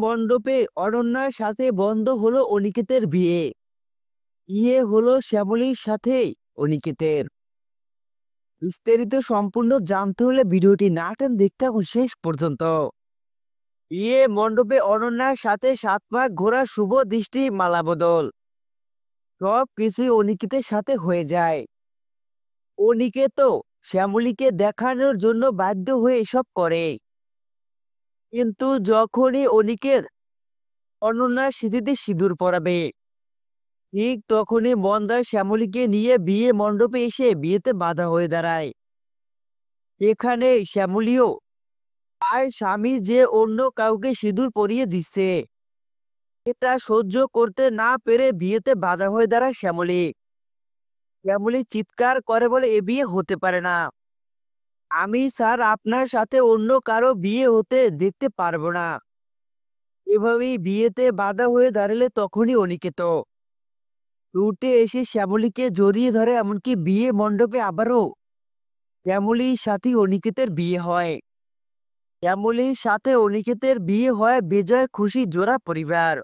মণ্ডপে অনন্যার সাথে বন্ধ হলো অনিকেতের বিয়ে। হলো শ্যামলীর সাথে অনিকেতের। বিস্তারিত সম্পূর্ণ জানতে হলে ভিডিওটি না টেনে দেখতে থাকুন শেষ পর্যন্ত। মণ্ডপে অনন্যার সাথে 7 পাক ঘোরা শুভ দৃষ্টি মালাবদল সব কিছুই অনিকেতের সাথে হয়ে যায়। অনিকেত শ্যামলীকে দেখানোর জন্য বাধ্য হয়ে এসব করে, কিন্তু যখনই অনিকেত অনন্যার স্মৃতিতে সিঁদুর পরাবে, ঠিক তখনই মন্দা শ্যামলীকে নিয়ে বিয়ে মণ্ডপে এসে বিয়েতে বাধা হয়ে দাঁড়ায়। এখানে শ্যামলীও আর স্বামী যে অন্য কাউকে সিঁদুর পরিয়ে দিচ্ছে, এটা সহ্য করতে না পেরে বিয়েতে বাধা হয়ে দাঁড়ায় শ্যামলী। শ্যামলী চিৎকার করে বলে, এ বিয়ে হতে পারে না। আমি স্যার আপনার সাথে অন্য কারো বিয়ে হতে দেখতে পারবো না। এভাবেই বিয়েতে বাধা হয়ে দাঁড়ালে তখনই অনিকেত ছুটে এসে শ্যামলীকে জড়িয়ে ধরে, এমনকি বিয়ে মণ্ডপে আবারও শ্যামলীর সাথে অনিকেতের বিয়ে হয়। শ্যামলীর সাথে অনিকেতের বিয়ে হয় বেজায় খুশি জোড়া পরিবার।